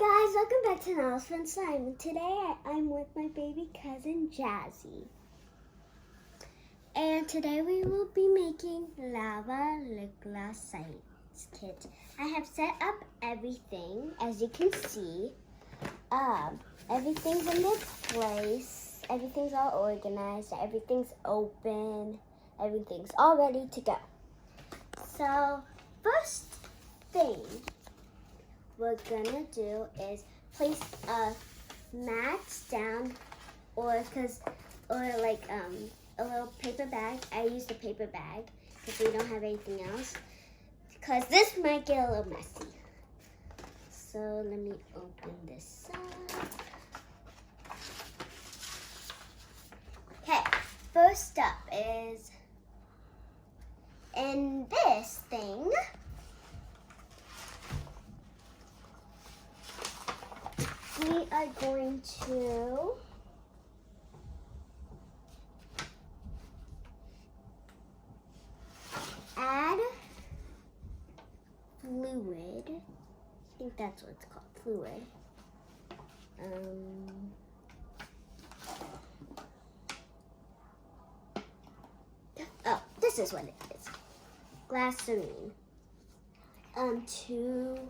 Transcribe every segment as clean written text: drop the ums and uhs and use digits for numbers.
Hi guys, welcome back to Nahla's FuN Slime. And today I'm with my baby cousin Jazzy. And today we will be making lava lip gloss science kit. I have set up everything, as you can see. Everything's in its place. Everything's all organized. Everything's open. Everything's all ready to go. So, first thing we're gonna do is place a mat down, or like a little paper bag. I used a paper bag because we don't have anything else, because this might get a little messy. So let me open this up. Okay, first up is in this thing. We are going to add fluid. I think that's what it's called, fluid. Oh, this is what it is. Glycerine. To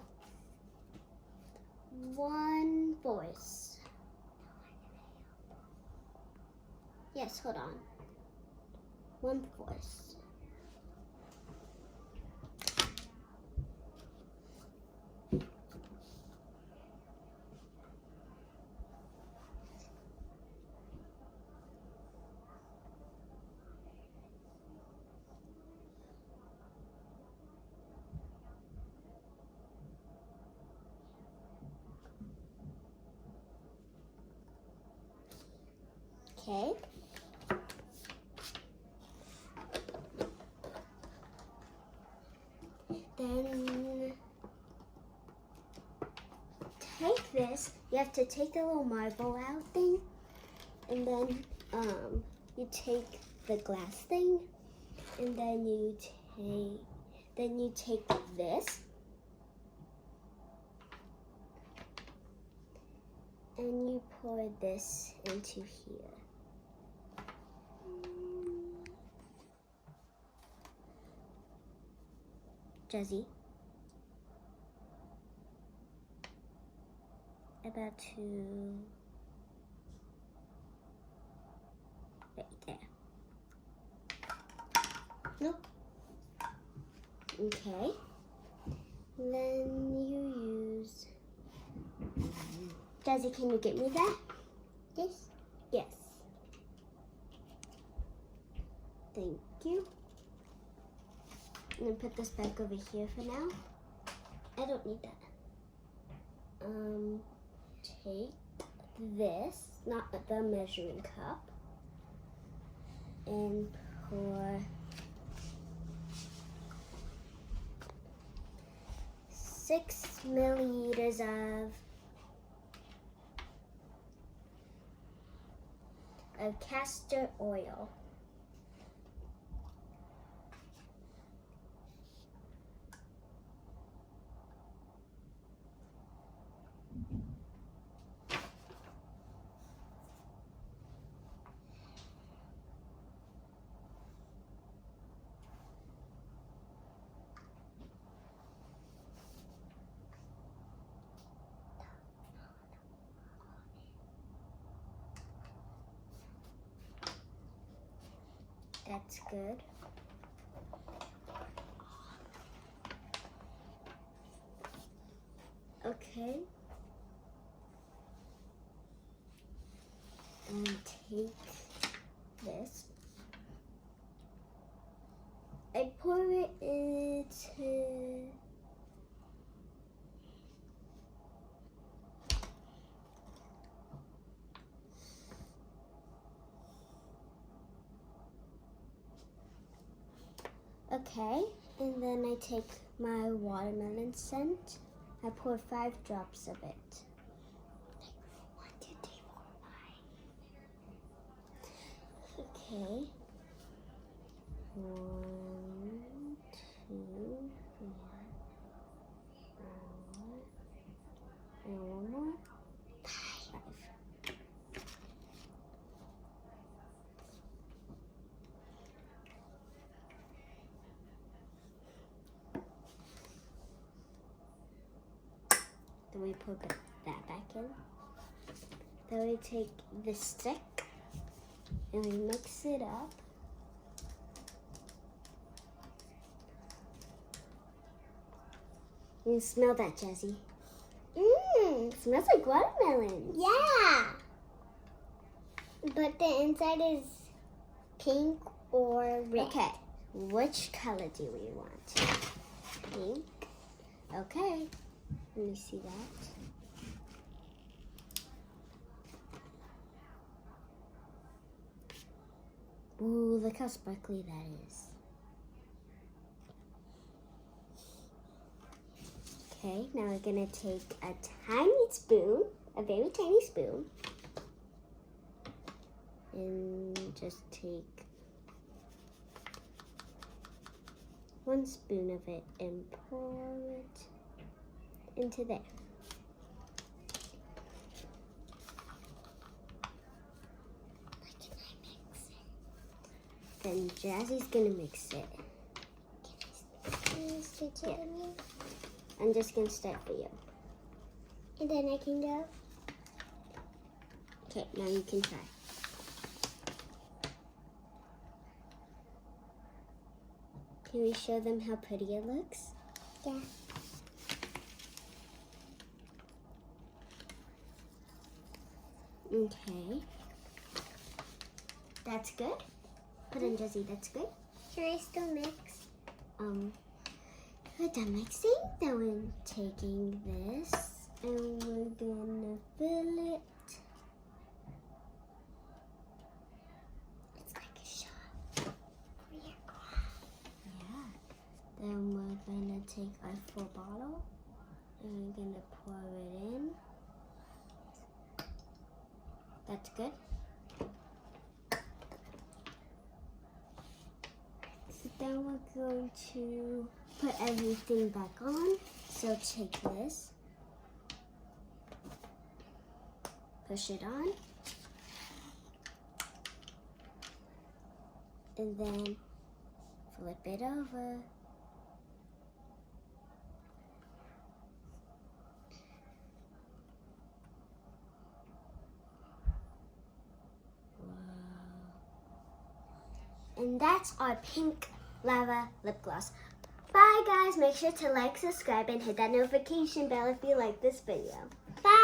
1/4. Yes, hold on. 1/4. Okay. Then take this. You have to take the little marble out thing, and then you take the glass thing, and then you take this, and you pour this into here. Jazzy, about to right there. Nope. Okay. Then you use Jazzy. Can you get me that? Yes. Yes. Thank you. I'm gonna put this back over here for now. I don't need that. Take this, not the measuring cup, and pour 6 milliliters of castor oil. That's good. Okay. And take this. I pour it into okay, and then I take my watermelon scent. I pour 5 drops of it. 1, 2, 3, 4, 5. Okay. 1, 2, 3, 4, and Then we put that back in. Then we take the stick and we mix it up. You smell that, Jessie? Smells like watermelon. Yeah. But the inside is pink or red. Okay, which color do we want? Pink. Okay, let me see that. Ooh, look how sparkly that is. Okay, now we're gonna take a tiny spoon, a very tiny spoon, and just take 1 spoon of it and pour it into there. Then Jazzy's gonna mix it. Yeah. I'm just gonna start for you. And then I can go. Okay, now you can try. Can we show them how pretty it looks? Yeah. Okay. That's good. Put in, Jessie, that's good. Can I still mix? We're done mixing. Then we're taking this and we're gonna fill it. It's like a shot for your Yeah. Then we're gonna take our full bottle and we're gonna pour it in. That's good. So then we're going to put everything back on. So take this, push it on, and then flip it over. And that's our pink lava lip gloss. Bye guys, make sure to like, subscribe, and hit that notification bell if you like this video. Bye.